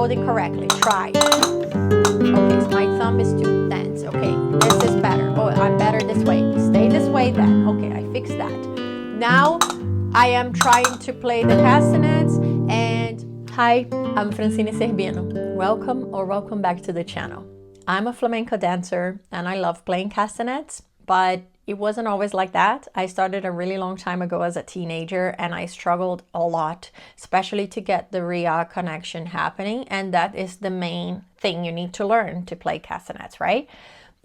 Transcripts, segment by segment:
holding correctly. Try. Okay, so my thumb is too tense. Okay, this is better. Oh, I'm better this way. Stay this way then. Okay, I fixed that. Now I am trying to play the castanets. And hi, I'm Francine Serbino. Welcome back to the channel. I'm a flamenco dancer and I love playing castanets, but it wasn't always like that. I started a really long time ago as a teenager and I struggled a lot, especially to get the RIA connection happening. And that is the main thing you need to learn to play castanets, right?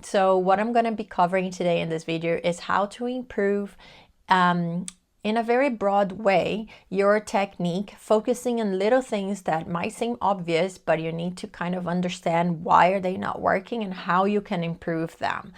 So what I'm going to be covering today in this video is how to improve in a very broad way your technique, focusing on little things that might seem obvious, but you need to kind of understand why are they not working and how you can improve them.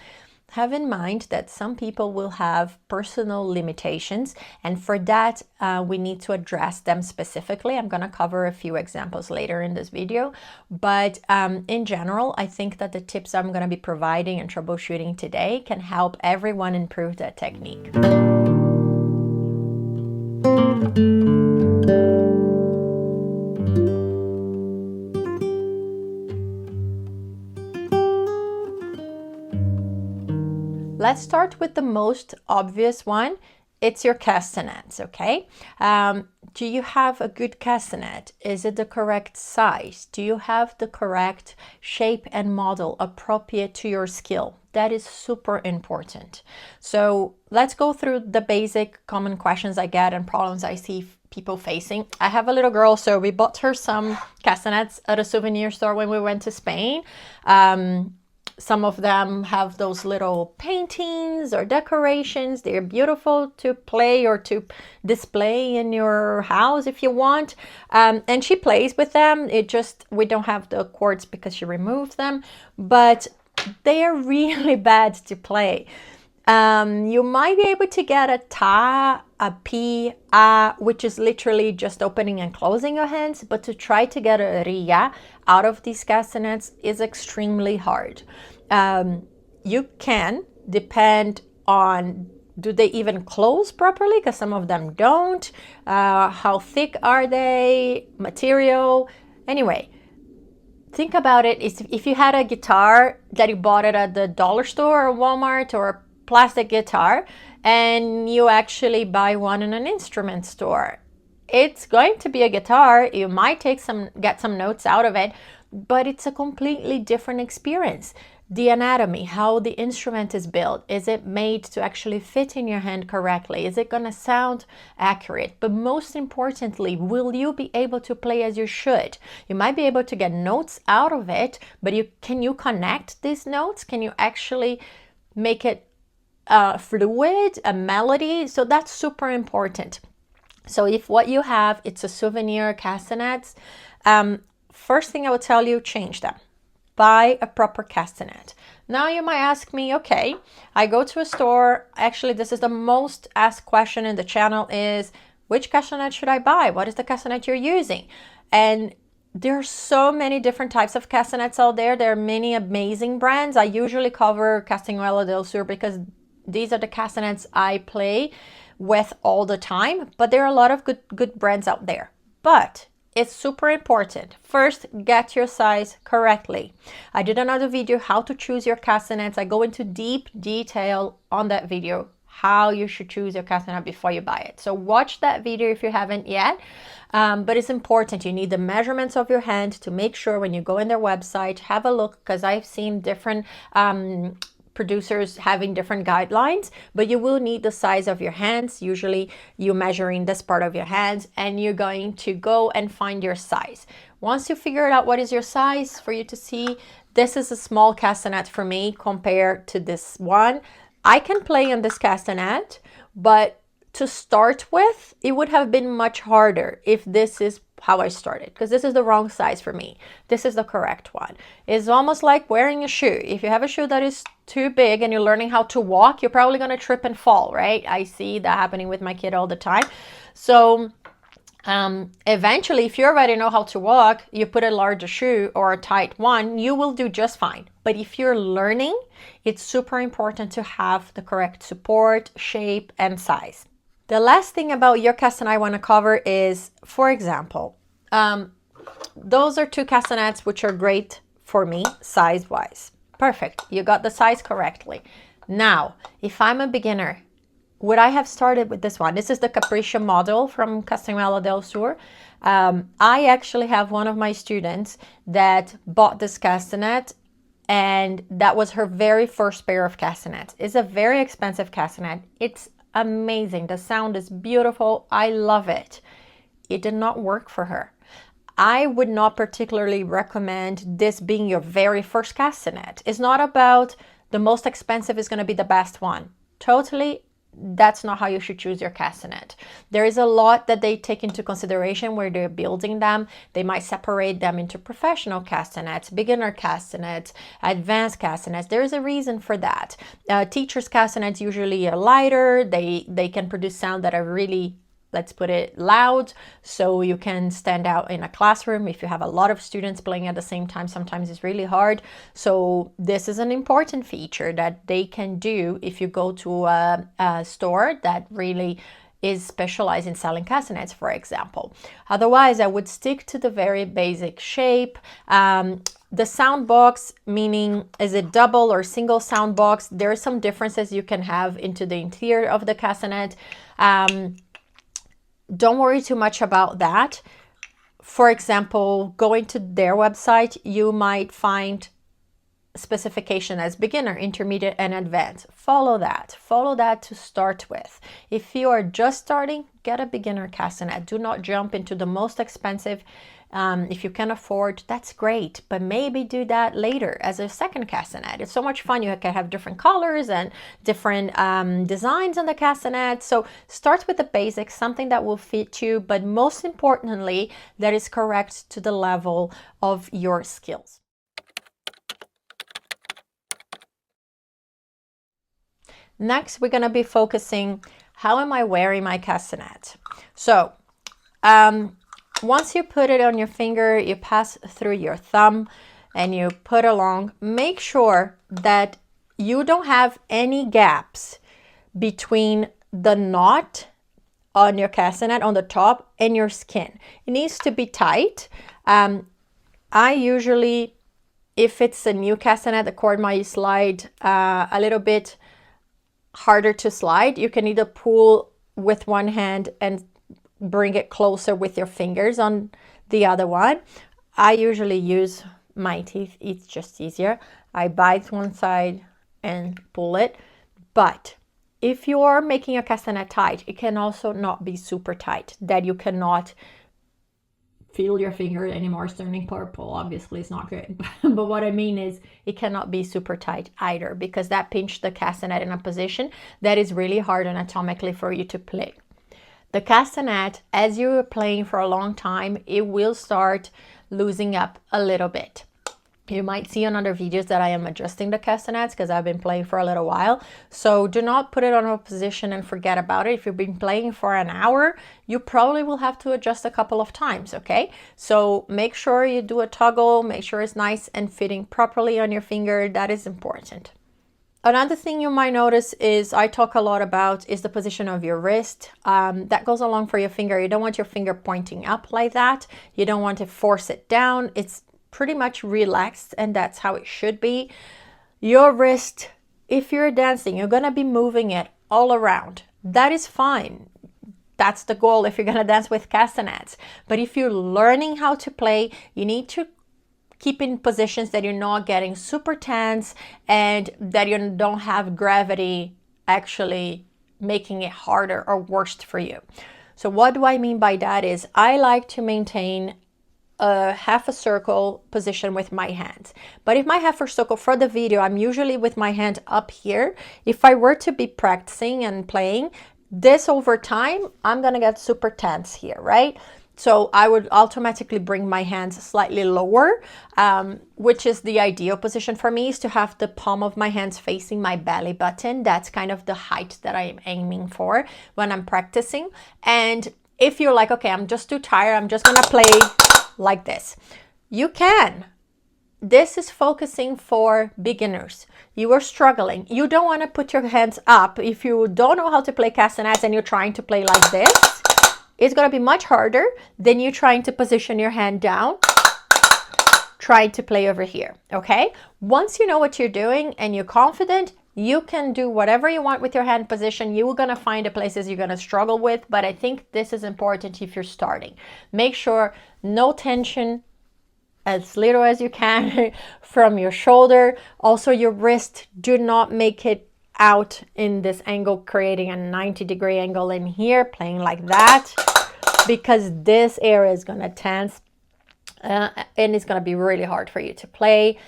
Have in mind that some people will have personal limitations, and for that we need to address them specifically. I'm going to cover a few examples later in this video, but in general, I think that the tips I'm going to be providing and troubleshooting today can help everyone improve that technique. Let's start with the most obvious one. It's your castanets, okay? Do you have a good castanet? Is it the correct size? Do you have the correct shape and model appropriate to your skill? That is super important. So let's go through the basic common questions I get and problems I see people facing. I have a little girl, so we bought her some castanets at a souvenir store when we went to Spain. Some of them have those little paintings or decorations. They're beautiful to play or to display in your house if you want. And she plays with them. We don't have the cords because she removed them, but they are really bad to play. You might be able to get a ta, a pi, a, which is literally just opening and closing your hands, but to try to get a ria out of these castanets is extremely hard. You can depend on, do they even close properly? Because some of them don't. How thick are they? Material? Anyway, think about it. If you had a guitar that you bought it at the dollar store or Walmart or a plastic guitar, and you actually buy one in an instrument store, it's going to be a guitar. You might get some notes out of it, but it's a completely different experience. The anatomy, how the instrument is built, is it made to actually fit in your hand correctly? Is it going to sound accurate? But most importantly, will you be able to play as you should? You might be able to get notes out of it, but can you connect these notes? Can you actually make it fluid, a melody? So that's super important. So if what you have, it's a souvenir castanets, first thing I would tell you, change them. Buy a proper castanet. Now you might ask me, okay, I go to a store. Actually, this is the most asked question in the channel is, which castanet should I buy? What is the castanet you're using? And there are so many different types of castanets out there. There are many amazing brands. I usually cover Castanuela del Sur because these are the castanets I play with all the time, but there are a lot of good brands out there. But it's super important. First, get your size correctly. I did another video, how to choose your castanets. I go into deep detail on that video, how you should choose your castanet before you buy it. So watch that video if you haven't yet. But it's important. You need the measurements of your hand to make sure when you go in their website, have a look, because I've seen different producers having different guidelines, but you will need the size of your hands. Usually you're measuring this part of your hands and you're going to go and find your size. Once you figure out what is your size, for you to see, this is a small castanet for me compared to this one. I can play on this castanet, but to start with, it would have been much harder if this is how I started, because this is the wrong size for me. This is the correct one. It's almost like wearing a shoe. If you have a shoe that is too big and you're learning how to walk, you're probably going to trip and fall, right? I see that happening with my kid all the time. So eventually, if you already know how to walk, you put a larger shoe or a tight one, you will do just fine. But if you're learning, it's super important to have the correct support, shape, and size. The last thing about your castanet I want to cover is, for example, those are two castanets which are great for me size-wise. Perfect. You got the size correctly. Now, if I'm a beginner, would I have started with this one? This is the Capriccia model from Castanets del Sur. I actually have one of my students that bought this castanet, and that was her very first pair of castanets. It's a very expensive castanet. It's amazing. The sound is beautiful. I love it. It did not work for her. I would not particularly recommend this being your very first castanet. It's not about the most expensive is going to be the best one. Totally, that's not how you should choose your castanet. There is a lot that they take into consideration where they're building them. They might separate them into professional castanets, beginner castanets, advanced castanets. There is a reason for that. Teachers' castanets usually are lighter. They can produce sound that are really, let's put it, loud, so you can stand out in a classroom. If you have a lot of students playing at the same time, sometimes it's really hard. So this is an important feature that they can do if you go to a store that really is specialized in selling castanets, for example. Otherwise, I would stick to the very basic shape. The sound box, meaning is it double or single sound box, there are some differences you can have into the interior of the castanet. Don't worry too much about that. For example, going to their website, you might find specification as beginner, intermediate, and advanced. Follow that. Follow that to start with. If you are just starting, get a beginner castanet. Do not jump into the most expensive. If you can afford, that's great, but maybe do that later as a second castanet. It's so much fun. You can have different colors and different designs on the castanet. So start with the basics, something that will fit you, but most importantly, that is correct to the level of your skills. Next, we're going to be focusing, how am I wearing my castanet? So, once you put it on your finger, you pass through your thumb and you put along, make sure that you don't have any gaps between the knot on your castanet on the top and your skin. It needs to be tight. I usually, if it's a new castanet, the cord might slide a little bit harder to slide. You can either pull with one hand and bring it closer with your fingers on the other one. I usually use my teeth. It's just easier. I bite one side and pull it. But if you are making a castanet tight, it can also not be super tight, that you cannot feel your finger anymore. It's turning purple. Obviously, it's not good. But what I mean is it cannot be super tight either, because that pinches the castanet in a position that is really hard anatomically for you to play. The castanet, as you're playing for a long time, it will start losing up a little bit. You might see on other videos that I am adjusting the castanets because I've been playing for a little while. So do not put it on a position and forget about it. If you've been playing for an hour, you probably will have to adjust a couple of times, okay? So make sure you do a toggle, make sure it's nice and fitting properly on your finger. That is important. Another thing you might notice is I talk a lot about is the position of your wrist. That goes along for your finger. You don't want your finger pointing up like that. You don't want to force it down. It's pretty much relaxed, and that's how it should be. Your wrist, if you're dancing, you're going to be moving it all around. That is fine. That's the goal if you're going to dance with castanets. But if you're learning how to play, you need to keep in positions that you're not getting super tense and that you don't have gravity actually making it harder or worse for you. So what do I mean by that is I like to maintain a half a circle position with my hands. But if my half a circle for the video, I'm usually with my hand up here. If I were to be practicing and playing this over time, I'm gonna get super tense here, right? So I would automatically bring my hands slightly lower, which is the ideal position for me, is to have the palm of my hands facing my belly button. That's kind of the height that I am aiming for when I'm practicing. And if you're like, okay, I'm just too tired, I'm just gonna play like this, you can. This is focusing for beginners. You are struggling. You don't want to put your hands up if you don't know how to play castanets and you're trying to play like this. it's going to be much harder than you trying to position your hand down, trying to play over here, okay? Once you know what you're doing and you're confident, you can do whatever you want with your hand position. You're going to find the places you're going to struggle with, but I think this is important if you're starting. Make sure no tension, as little as you can from your shoulder. Also your wrist, do not make it out in this angle, creating a 90-degree angle in here, playing like that, because this area is going to tense and it's going to be really hard for you to play.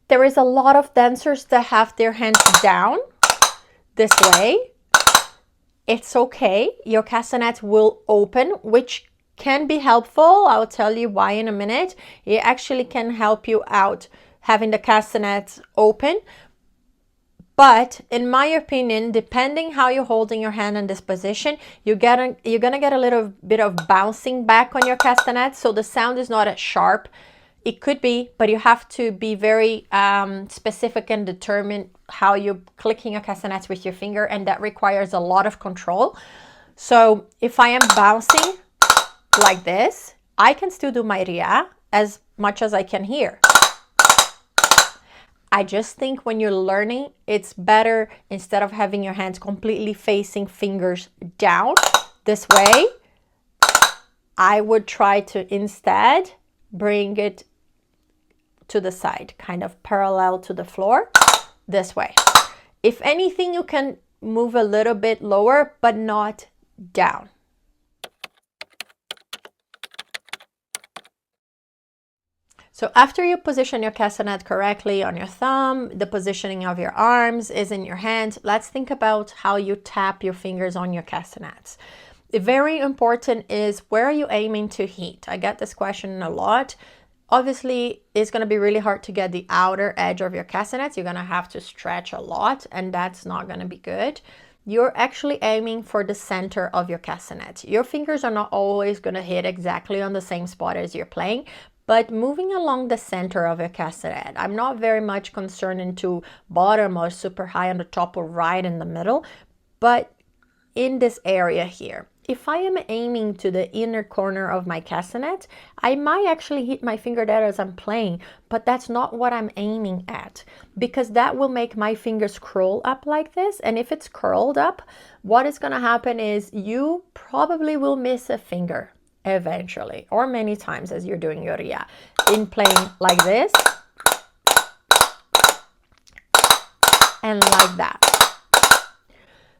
There is a lot of dancers that have their hands down this way. It's okay. Your castanets will open, which can be helpful. I'll tell you why in a minute. It actually can help you out having the castanets open. But in my opinion, depending how you're holding your hand in this position, you're gonna get a little bit of bouncing back on your castanets, so the sound is not as sharp. It could be, but you have to be very specific and determine how you're clicking your castanets with your finger, and that requires a lot of control. So if I am bouncing like this, I can still do my RIA as much as I can hear. I just think when you're learning, it's better, instead of having your hands completely facing fingers down this way, I would try to instead bring it to the side, kind of parallel to the floor, this way. If anything, you can move a little bit lower, but not down. So after you position your castanet correctly on your thumb, the positioning of your arms is in your hand, let's think about how you tap your fingers on your castanets. Very important is, where are you aiming to hit? I get this question a lot. Obviously, it's going to be really hard to get the outer edge of your castanets. You're going to have to stretch a lot, and that's not going to be good. You're actually aiming for the center of your castanet. Your fingers are not always going to hit exactly on the same spot as you're playing, but moving along the center of your castanet. I'm not very much concerned into bottom or super high on the top or right in the middle, but in this area here. If I am aiming to the inner corner of my castanet, I might actually hit my finger there as I'm playing, but that's not what I'm aiming at, because that will make my fingers curl up like this. And if it's curled up, what is going to happen is you probably will miss a finger eventually, or many times as you're doing your RIA, in playing like this and like that.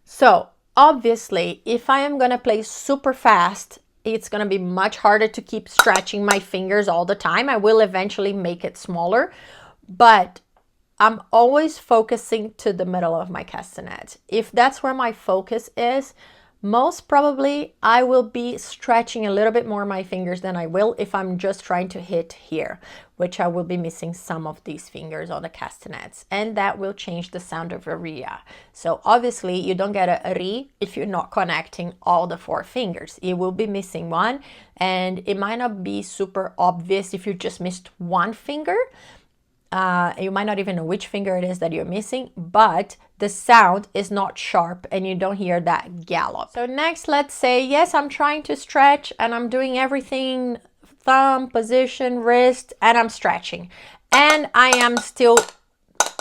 So obviously, if I am going to play super fast, it's going to be much harder to keep stretching my fingers all the time. I will eventually make it smaller, but I'm always focusing to the middle of my castanet. If that's where my focus is, most probably I will be stretching a little bit more my fingers than I will if I'm just trying to hit here, which I will be missing some of these fingers on the castanets, and that will change the sound of a RIA. So obviously you don't get a RI if you're not connecting all the 4 fingers. You will be missing one, and it might not be super obvious if you just missed one finger. You might not even know which finger it is that you're missing, but the sound is not sharp and you don't hear that gallop. So next, let's say, yes, I'm trying to stretch and I'm doing everything, thumb, position, wrist, and I'm stretching. And I am still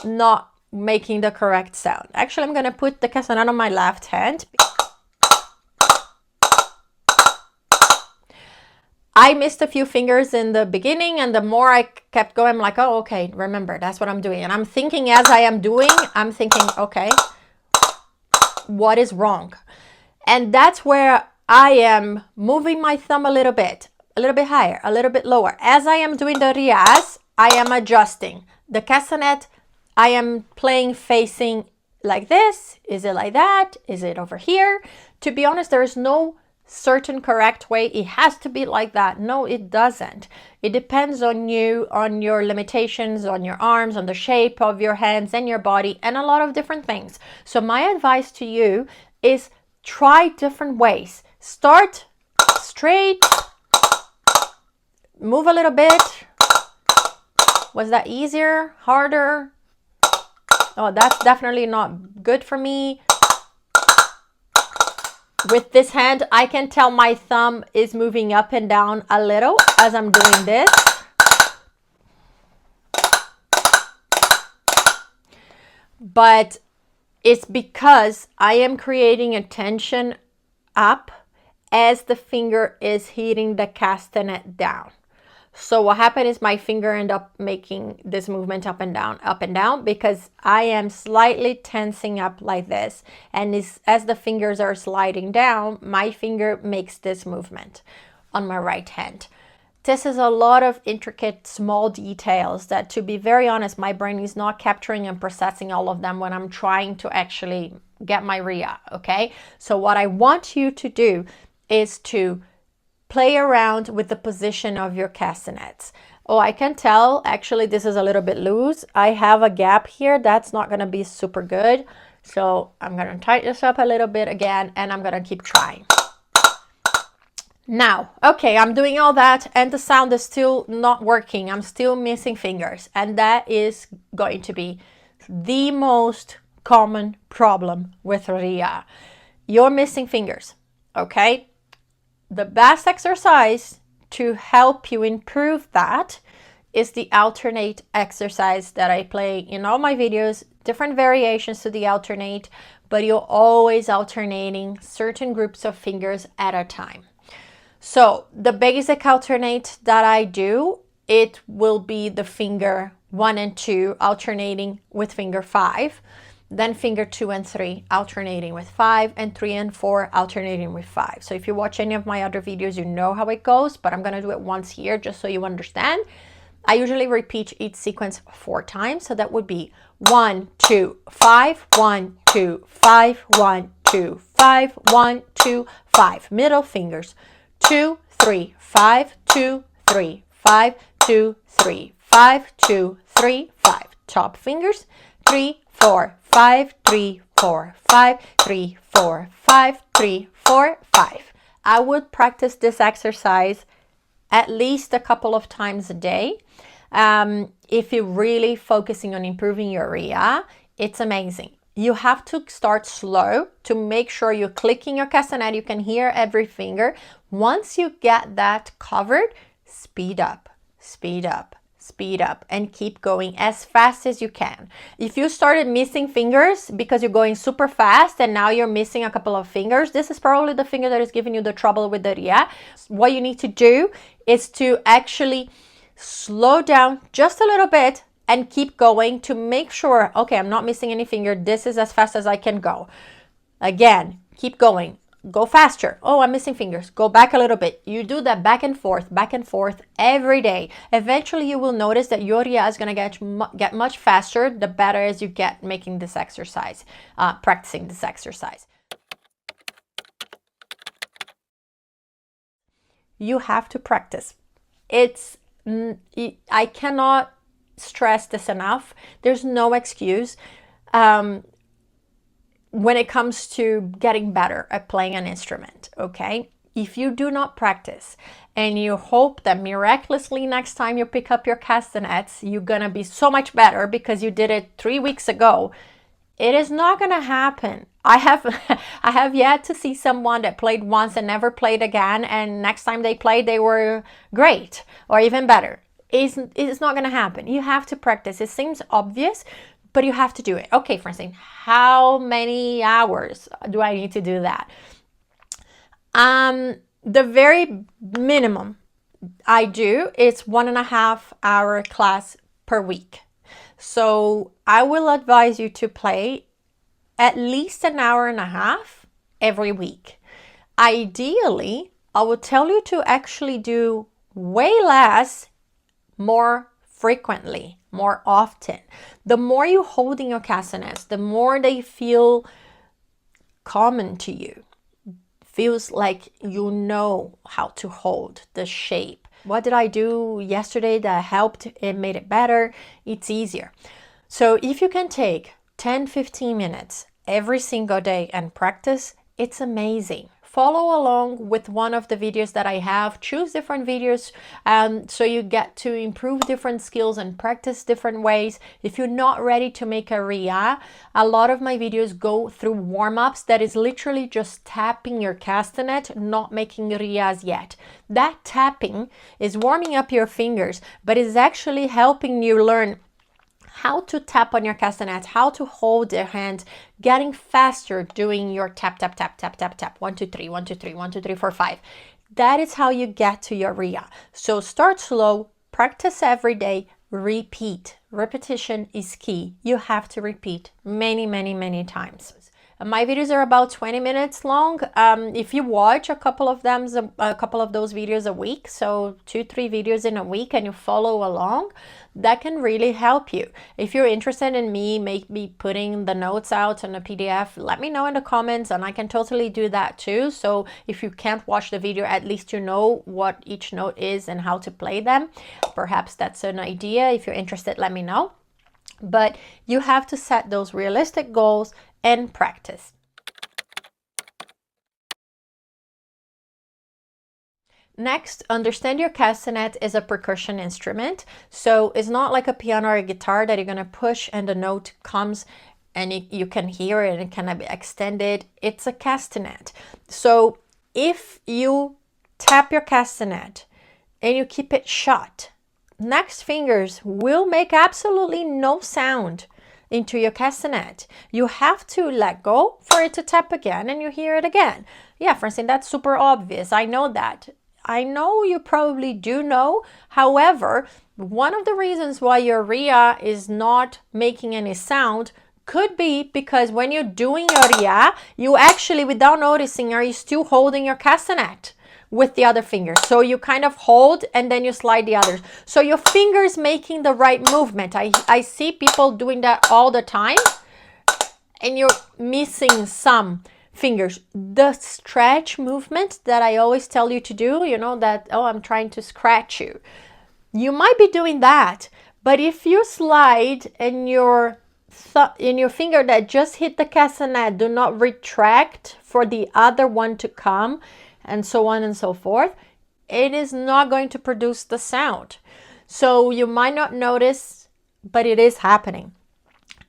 not making the correct sound. Actually, I'm going to put the castanet on my left hand. I missed a few fingers in the beginning, and the more I kept going, I'm like, oh, okay, remember, that's what I'm doing. And I'm thinking as I am doing, I'm thinking, okay, what is wrong? And that's where I am moving my thumb a little bit higher, a little bit lower. As I am doing the RIAs, I am adjusting. The castanet, I am playing facing like this. Is it like that? Is it over here? To be honest, there is no certain correct way. It has to be like that. No, it doesn't. It depends on you, on your limitations, on your arms, on the shape of your hands and your body, and a lot of different things. So my advice to you is try different ways. Start straight, move a little bit. Was that easier, harder? Oh, that's definitely not good for me. With this hand, I can tell my thumb is moving up and down a little as I'm doing this. But it's because I am creating a tension up as the finger is hitting the castanet down. So what happened is my finger ended up making this movement up and down, because I am slightly tensing up like this. And as the fingers are sliding down, my finger makes this movement on my right hand. This is a lot of intricate, small details that, to be very honest, my brain is not capturing and processing all of them when I'm trying to actually get my RIA, okay? So what I want you to do is to play around with the position of your castanets. Oh, I can tell, actually, this is a little bit loose. I have a gap here. That's not going to be super good. So I'm going to tighten this up a little bit again, and I'm going to keep trying. Now, okay, I'm doing all that, and the sound is still not working. I'm still missing fingers, and that is going to be the most common problem with RIA. You're missing fingers, okay? The best exercise to help you improve that is the alternate exercise that I play in all my videos, different variations to the alternate, but you're always alternating certain groups of fingers at a time. So the basic alternate that I do, it will be the finger 1 and 2 alternating with finger 5. Then finger 2 and 3 alternating with 5, and 3 and 4 alternating with 5. So if you watch any of my other videos, you know how it goes, but I'm going to do it once here just so you understand. I usually repeat each sequence 4 times. So that would be 1, 2, 5, 1, 2, 5, 1, 2, 5, 1, 2, 5. Middle fingers 2, 3, 5, 2, 3, 5, 2, 3, 5, 2, 3, 5. Top fingers 3, 4, 5, 3, 4, 5, 3, 4, 5, 3, 4, 5. I would practice this exercise at least a couple of times a day. If you're really focusing on improving your RIA, it's amazing. You have to start slow to make sure you're clicking your castanet. You can hear every finger. Once you get that covered, speed up, speed up, speed up, and keep going as fast as you can. If you started missing fingers because you're going super fast and now you're missing a couple of fingers, this is probably the finger that is giving you the trouble with the RIA. What you need to do is to actually slow down just a little bit and keep going to make sure, okay, I'm not missing any finger. This is as fast as I can go. Again, keep going. Go faster. Oh, I'm missing fingers. Go back a little bit. You do that back and forth every day. Eventually, you will notice that your RIA is going to get much faster the better as you get making this exercise, practicing this exercise. You have to practice. I cannot stress this enough. There's no excuse when it comes to getting better at playing an instrument, okay? If you do not practice and you hope that miraculously next time you pick up your castanets, you're gonna be so much better because you did it 3 weeks ago, it is not gonna happen. I have yet to see someone that played once and never played again, and next time they played, they were great or even better. It's not going to happen. You have to practice. It seems obvious, but you have to do it. Okay, Francine, how many hours do I need to do that? The very minimum I do is 1.5 hour class per week. So I will advise you to play at least 1.5 hours every week. Ideally, I would tell you to actually do way less, more frequently, more often. The more you're holding your castanets, the more they feel common to you. Feels like you know how to hold the shape. What did I do yesterday that helped? It made it better. It's easier. So if you can take 10-15 minutes every single day and practice, it's amazing. follow along with one of the videos that I have. Choose different videos so you get to improve different skills and practice different ways. If you're not ready to make a RIA, a lot of my videos go through warm-ups that is literally just tapping your castanet, not making RIAs yet. That tapping is warming up your fingers, but is actually helping you learn how to tap on your castanet, how to hold your hand, getting faster doing your tap, tap, tap, tap, tap, tap, 1, 2, 3, 1, 2, 3, 1, 2, 3, 4, 5. That is how you get to your RIA. So start slow, practice every day, repeat. Repetition is key. You have to repeat many, many, many times. My videos are about 20 minutes long. If you watch a couple of those videos a week, so 2-3 videos in a week, and you follow along, that can really help you. If you're interested in me maybe putting the notes out on a PDF, let me know in the comments, and I can totally do that too. So if you can't watch the video, at least you know what each note is and how to play them. Perhaps that's an idea. If you're interested, let me know. But you have to set those realistic goals and practice. Next, understand your castanet is a percussion instrument. So it's not like a piano or a guitar that you're going to push and the note comes and you can hear it and it can be extended. It's a castanet. So if you tap your castanet and you keep it shut, next fingers will make absolutely no sound into your castanet. You have to let go for it to tap again and you hear it again. Yeah, Francine, that's super obvious. I know that. I know you probably do know. However, one of the reasons why your RIA is not making any sound could be because when you're doing your RIA, you actually, without noticing, are you still holding your castanet with the other fingers. So you kind of hold and then you slide the others. So your fingers making the right movement. I see people doing that all the time and you're missing some fingers. The stretch movement that I always tell you to do, you know, that, oh, I'm trying to scratch you. You might be doing that, but if you slide and your finger that just hit the castanet do not retract for the other one to come, and so on and so forth, it is not going to produce the sound. So you might not notice, but it is happening.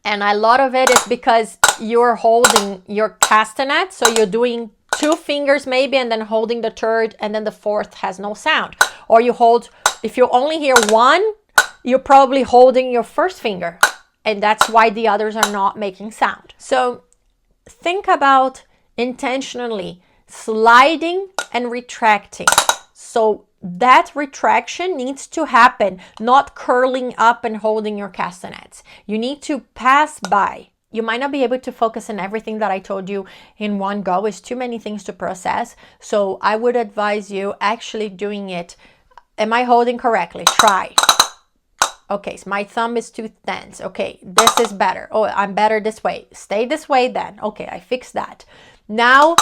And a lot of it is because you're holding your castanet. So you're doing 2 fingers maybe and then holding the third and then the fourth has no sound. Or you hold, if you only hear one, you're probably holding your first finger. And that's why the others are not making sound. So think about intentionally sliding and retracting. So that retraction needs to happen, not curling up and holding your castanets. You need to pass by. You might not be able to focus on everything that I told you in one go. It's too many things to process. So I would advise you actually doing it. Am I holding correctly? Try. Okay, so my thumb is too tense. Okay, this is better. Oh, I'm better this way. Stay this way then. Okay, I fixed that. Now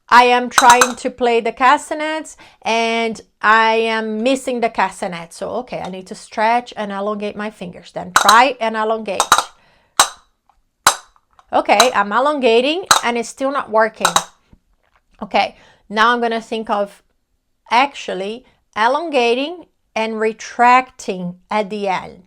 I am trying to play the castanets and I am missing the castanet. So, okay, I need to stretch and elongate my fingers. Then try and elongate. Okay, I'm elongating and it's still not working. Okay, now I'm going to think of actually elongating and retracting at the end.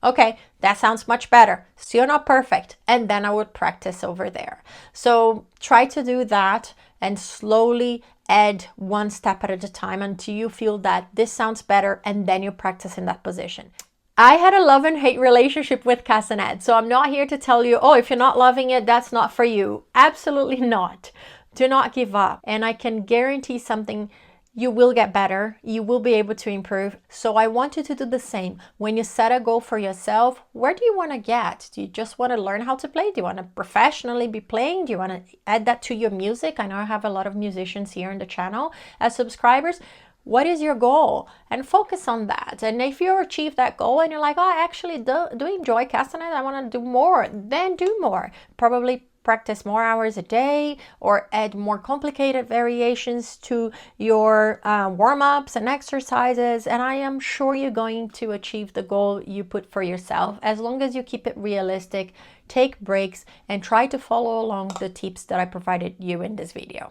Okay, that sounds much better. Still not perfect. And then I would practice over there. So try to do that and slowly add one step at a time until you feel that this sounds better and then you practice in that position. I had a love and hate relationship with castanet. So I'm not here to tell you, oh, if you're not loving it, that's not for you. Absolutely not. Do not give up. And I can guarantee something. You will get better. You will be able to improve. So I want you to do the same. When you set a goal for yourself, where do you want to get? Do you just want to learn how to play? Do you want to professionally be playing? Do you want to add that to your music? I know I have a lot of musicians here in the channel as subscribers. What is your goal? And focus on that. And if you achieve that goal and you're like, oh, I actually do enjoy castanet, I want to do more, then do more. Probably practice more hours a day or add more complicated variations to your warm-ups and exercises, and I am sure you're going to achieve the goal you put for yourself, as long as you keep it realistic, take breaks, and try to follow along the tips that I provided you in this video.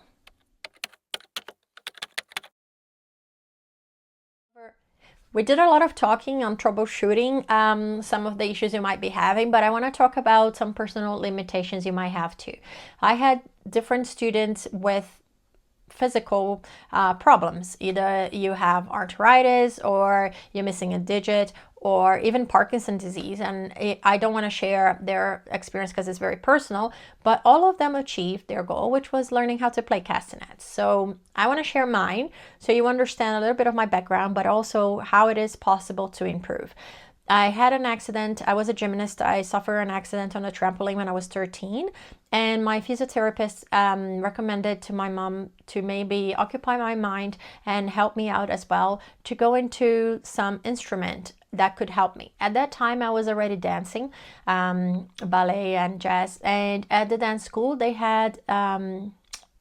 We did a lot of talking on troubleshooting some of the issues you might be having, but I want to talk about some personal limitations you might have too. I had different students with physical problems. Either you have arthritis, or you're missing a digit, or even Parkinson's disease. And I don't want to share their experience because it's very personal, but all of them achieved their goal, which was learning how to play castanets. So I want to share mine so you understand a little bit of my background, but also how it is possible to improve. I had an accident. I was a gymnast. I suffered an accident on a trampoline when I was 13, and my physiotherapist recommended to my mom to maybe occupy my mind and help me out as well, to go into some instrument that could help me. At that time, I was already dancing ballet and jazz, and at the dance school they had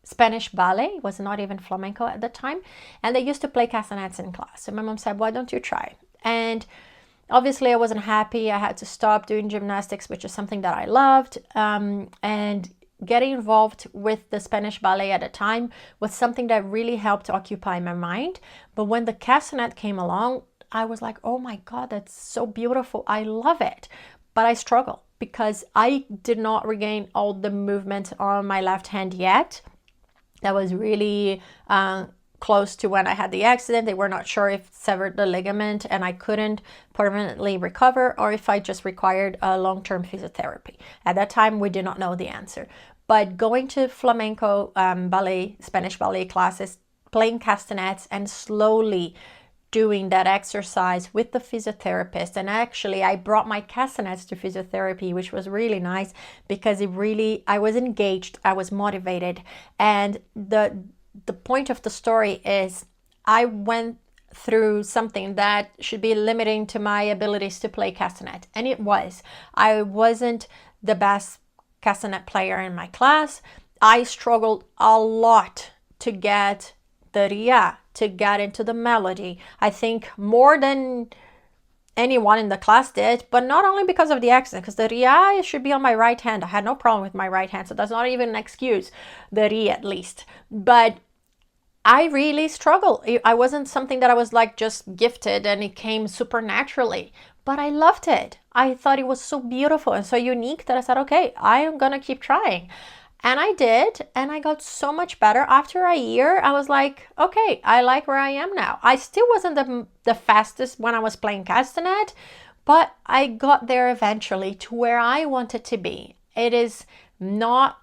Spanish ballet. It was not even flamenco at the time, and they used to play castanets in class. So my mom said, why don't you try? And obviously, I wasn't happy. I had to stop doing gymnastics, which is something that I loved. And getting involved with the Spanish ballet at the time was something that really helped occupy my mind. But when the castanet came along, I was like, oh my God, that's so beautiful. I love it. But I struggle because I did not regain all the movement on my left hand yet. That was really close to when I had the accident. They were not sure if it severed the ligament and I couldn't permanently recover, or if I just required a long-term physiotherapy. At that time, we did not know the answer. But going to flamenco ballet, Spanish ballet classes, playing castanets, and slowly doing that exercise with the physiotherapist. And actually, I brought my castanets to physiotherapy, which was really nice because I was engaged, I was motivated. And the point of the story is I went through something that should be limiting to my abilities to play castanet. And it was. I wasn't the best castanet player in my class. I struggled a lot to get the RIA, to get into the melody. I think more than anyone in the class did, but not only because of the accident, because the RIA should be on my right hand. I had no problem with my right hand, so that's not even an excuse, the RIA at least. But I really struggled. I wasn't something that I was like just gifted and it came super naturally, but I loved it. I thought it was so beautiful and so unique that I said, okay, I am gonna keep trying. And I did, and I got so much better. After a year, I was like, okay, I like where I am now. I still wasn't the fastest when I was playing castanet, but I got there eventually to where I wanted to be. It is not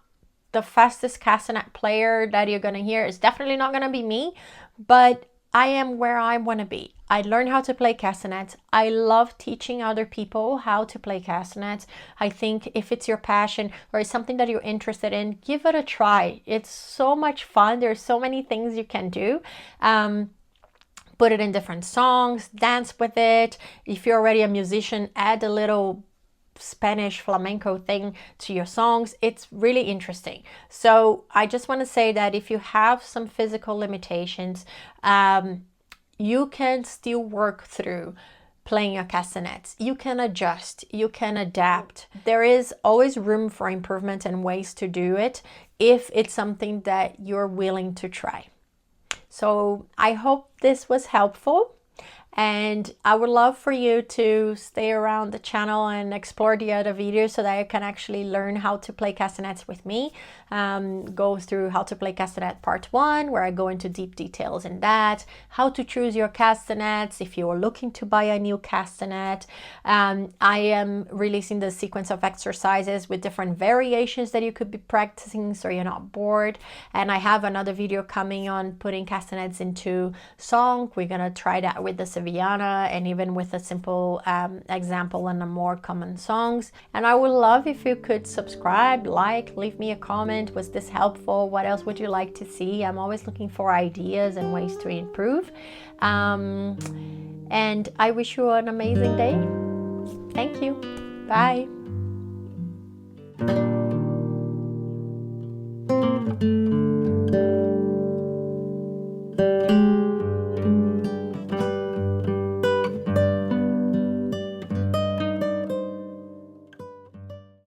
the fastest castanet player that you're going to hear. It's definitely not going to be me, but I am where I want to be. I learned how to play castanets. I love teaching other people how to play castanets. I think if it's your passion or it's something that you're interested in, give it a try. It's so much fun. There's so many things you can do. Put it in different songs, dance with it. If you're already a musician, add a little Spanish flamenco thing to your songs. It's really interesting. So I just want to say that if you have some physical limitations, you can still work through playing your castanets. You can adjust, you can adapt. There is always room for improvement and ways to do it if it's something that you're willing to try. So I hope this was helpful. And I would love for you to stay around the channel and explore the other videos so that you can actually learn how to play castanets with me. Go through how to play castanet part 1, where I go into deep details in that, how to choose your castanets if you are looking to buy a new castanet. I am releasing the sequence of exercises with different variations that you could be practicing so you're not bored. And I have another video coming on putting castanets into song. We're gonna try that with the Sevillana and even with a simple example in the more common songs. And I would love if you could subscribe, like, leave me a comment. Was this helpful? What else would you like to see? I'm always looking for ideas and ways to improve. And I wish you an amazing day. Thank you. Bye. you.